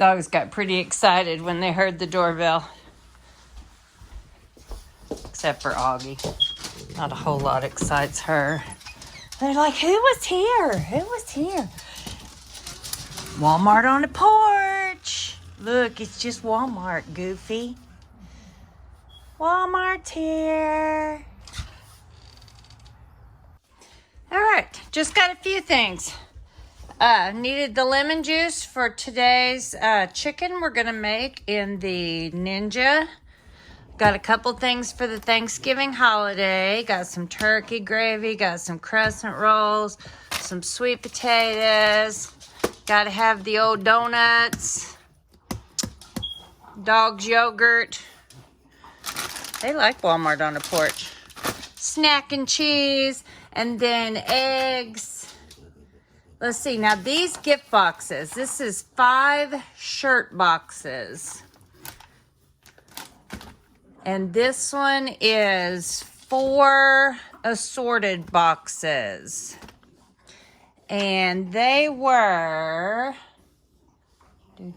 Dogs got pretty excited when they heard the doorbell. Except for Augie. Not a whole lot excites her. They're like, who was here? Who was here? Walmart on the porch. Look, it's just Walmart, Goofy. Walmart's here. All right, just got a few things. Needed the lemon juice for today's chicken we're gonna make in the Ninja. Got a couple things for the Thanksgiving holiday. Got some turkey gravy, got some crescent rolls, some sweet potatoes. Got to have the old donuts, dog's yogurt. They like Walmart on the porch. Snack and cheese, and then eggs. Let's see, now these gift boxes. This is 5 shirt boxes. And this one is 4 assorted boxes. And they were the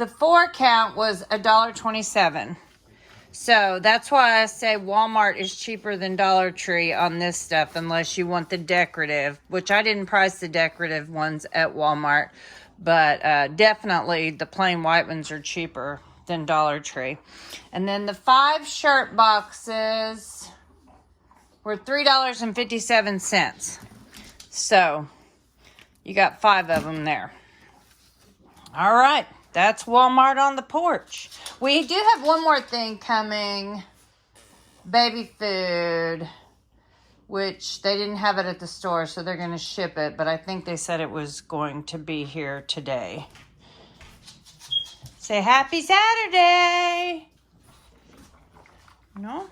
4 count was $1.27. So that's why I say Walmart is cheaper than Dollar Tree on this stuff, unless you want the decorative, which I didn't price the decorative ones at Walmart. But definitely the plain white ones are cheaper than Dollar Tree. And then the 5 shirt boxes were $3.57. So you got 5 of them there. All right, that's Walmart on the porch. We do have one more thing coming. Baby food, which they didn't have it at the store, so they're going to ship it. But I think they said it was going to be here today. Say happy Saturday. No?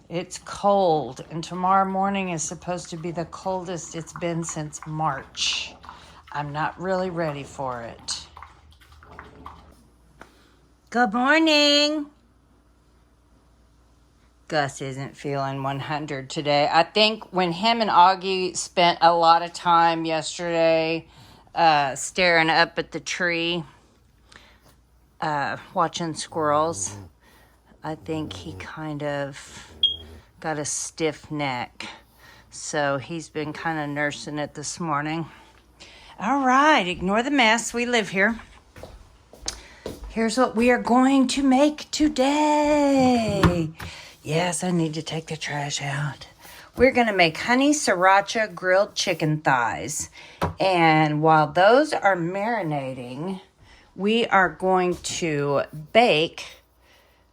It's cold, and tomorrow morning is supposed to be the coldest it's been since March. I'm not really ready for it. Good morning. Gus isn't feeling 100 today. I think when him and Augie spent a lot of time yesterday staring up at the tree, watching squirrels, I think he kind of got a stiff neck. So he's been kind of nursing it this morning. All right, ignore the mess. We live here. Here's what we are going to make today. Yes, I need to take the trash out. We're going to make honey sriracha grilled chicken thighs. And while those are marinating, we are going to bake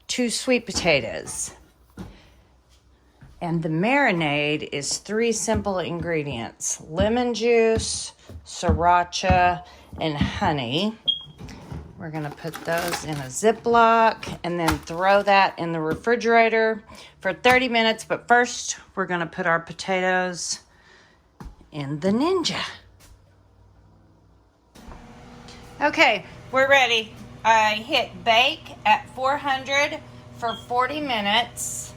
2 sweet potatoes. And the marinade is 3 simple ingredients: lemon juice, sriracha, and honey. We're going to put those in a Ziploc and then throw that in the refrigerator for 30 minutes. But first, we're going to put our potatoes in the Ninja. Okay, we're ready. I hit bake at 400 for 40 minutes.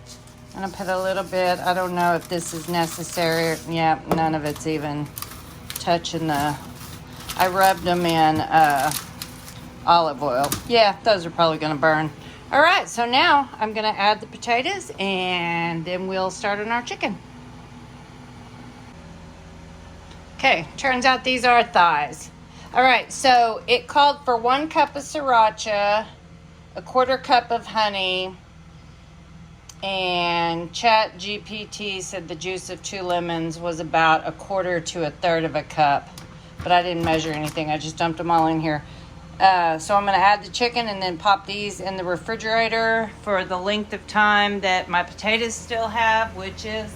I'm going to put a little bit. I don't know if this is necessary. Yeah, none of it's even touching the... I rubbed them in olive oil. Yeah, those are probably going to burn. All right, so now I'm going to add the potatoes and then we'll start on our chicken. Okay, turns out these are thighs. All right, so it called for 1 cup of sriracha, a 1/4 cup of honey, and Chat GPT said the juice of 2 lemons was about 1/4 to 1/3 of a cup. But I didn't measure anything. I just dumped them all in here. So I'm going to add the chicken and then pop these in the refrigerator for the length of time that my potatoes still have, which is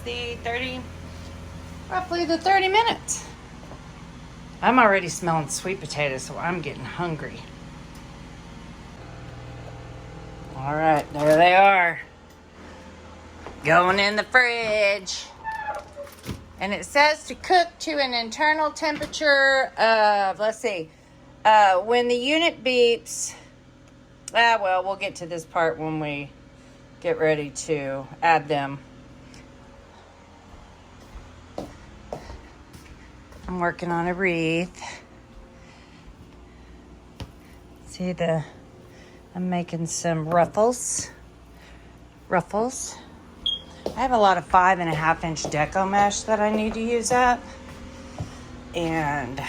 roughly the 30 minutes. I'm already smelling sweet potatoes, so I'm getting hungry. All right, there they are. Going in the fridge. And it says to cook to an internal temperature of, let's see, when the unit beeps, well, we'll get to this part when we get ready to add them. I'm working on a wreath. See I'm making some ruffles. I have a lot of 5.5-inch deco mesh that I need to use up. And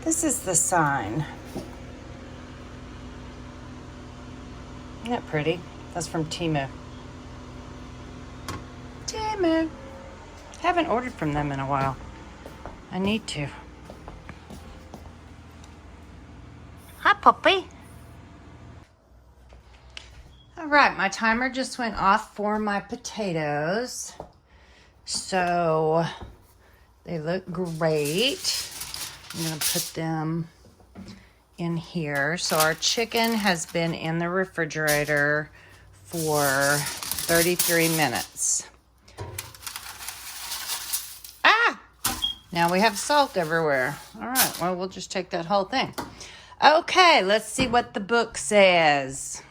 this is the sign. Isn't that pretty? That's from Temu. Haven't ordered from them in a while. I need to. Hi, puppy. All right, my timer just went off for my potatoes. So they look great. I'm gonna put them in here. So our chicken has been in the refrigerator for 33 minutes. Now we have salt everywhere. All right, well, we'll just take that whole thing. Okay, let's see what the book says.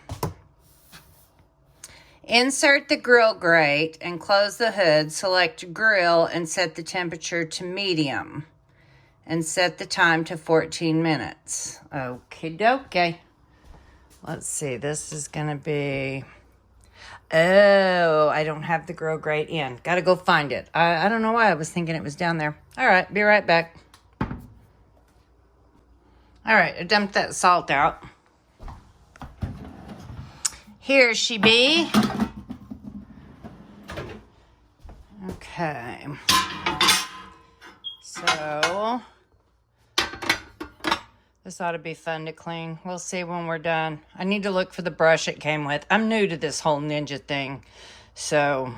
Insert the grill grate and close the hood. Select grill and set the temperature to medium. And set the time to 14 minutes. Okie dokie. Let's see, this is gonna be... Oh, I don't have the grill grate in. Gotta go find it. I don't know why I was thinking it was down there. All right, be right back. All right, I dumped that salt out. Here she be. Okay. So, this ought to be fun to clean. We'll see when we're done. I need to look for the brush it came with. I'm new to this whole ninja thing. So,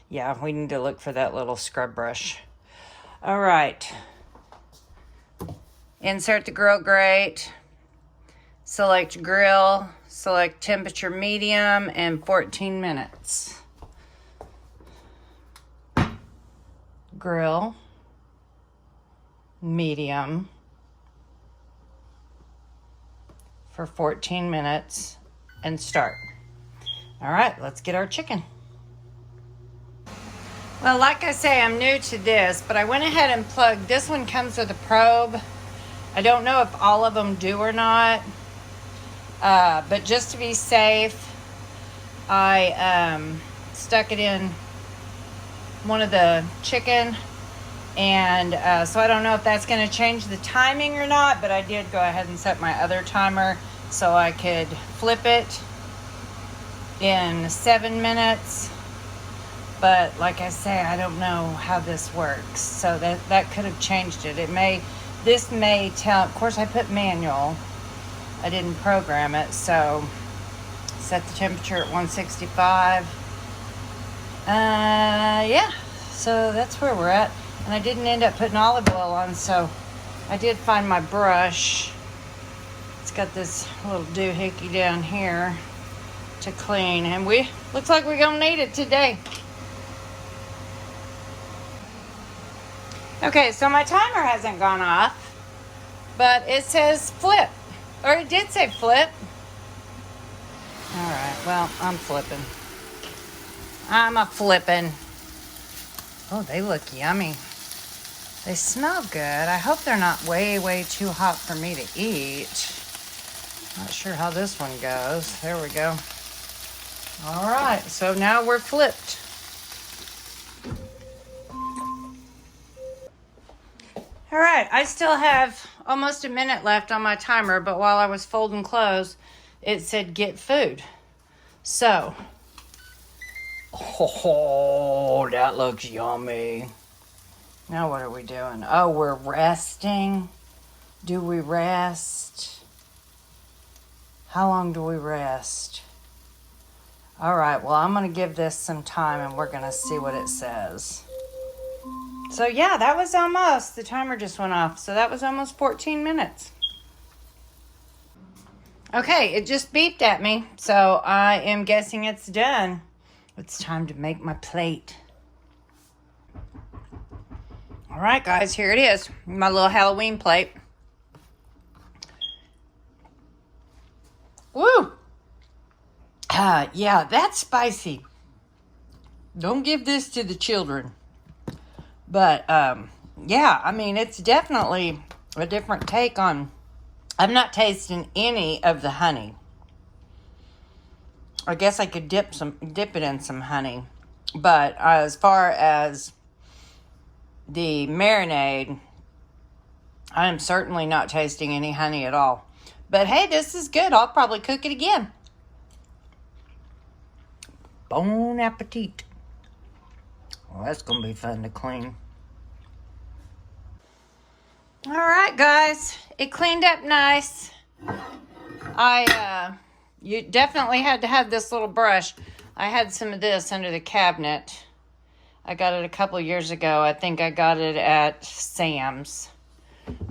yeah, we need to look for that little scrub brush. All right. Insert the grill grate. Select grill. Select temperature medium and 14 minutes. Grill. Medium. For 14 minutes and start. All right, let's get our chicken. Well, like I say, I'm new to this, but I went ahead and plugged. This one comes with a probe. I don't know if all of them do or not, but just to be safe, I stuck it in one of the chicken, and so I don't know if that's going to change the timing or not, but I did go ahead and set my other timer so I could flip it in 7 minutes. But like I say, I don't know how this works, so that could have changed it. This may tell. Of course, I put manual. I didn't program it, so set the temperature at 165. Yeah, so that's where we're at. And I didn't end up putting olive oil on, so I did find my brush. It's got this little doohickey down here to clean, and looks like we're gonna need it today. Okay, so my timer hasn't gone off, but it says flip, or it did say flip. All right, well, I'm flipping. I'm a flipping. Oh, they look yummy. They smell good. I hope they're not way, way too hot for me to eat. Not sure how this one goes. There we go. All right, so now we're flipped. All right, I still have almost a minute left on my timer, but while I was folding clothes, it said get food. So, oh, that looks yummy. Now what are we doing? Oh, we're resting. Do we rest? How long do we rest? All right, well, I'm going to give this some time and we're going to see what it says. So yeah, that was almost, the timer just went off. So that was almost 14 minutes. Okay, it just beeped at me. So I am guessing it's done. It's time to make my plate. All right, guys, here it is. My little Halloween plate. Woo! Yeah, that's spicy. Don't give this to the children. But yeah, I mean, it's definitely a different take on. I'm not tasting any of the honey. I guess I could dip it in some honey. But as far as the marinade, I am certainly not tasting any honey at all. But hey, this is good. I'll probably cook it again. Bon appetit. Well, that's going to be fun to clean. All right, guys. It cleaned up nice. You definitely had to have this little brush. I had some of this under the cabinet. I got it a couple years ago. I think I got it at Sam's.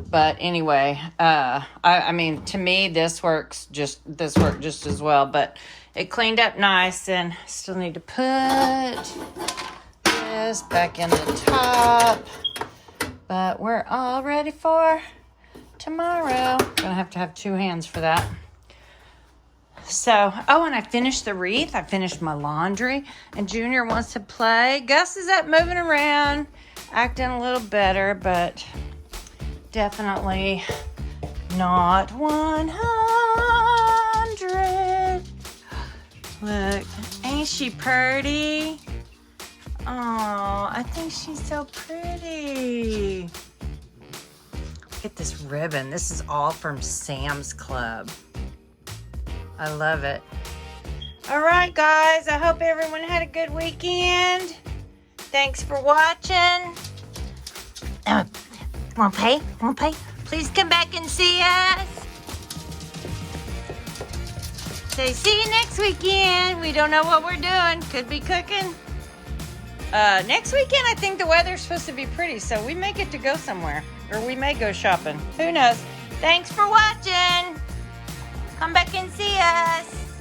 But anyway, I mean, to me, this worked just as well. But it cleaned up nice, and still need to put this back in the top. But we're all ready for tomorrow. Gonna have to have 2 hands for that. So, oh, and I finished the wreath. I finished my laundry, and Junior wants to play. Gus is up moving around, acting a little better, but definitely not 100. Look, ain't she pretty? Oh, I think she's so pretty. Look at this ribbon. This is all from Sam's Club. I love it. All right, guys. I hope everyone had a good weekend. Thanks for watching. Want to pay? Want to pay? Please come back and see us. Say, see you next weekend. We don't know what we're doing. Could be cooking. Next weekend, I think the weather's supposed to be pretty, so we may get to go somewhere. Or we may go shopping. Who knows? Thanks for watching. Come back and see us.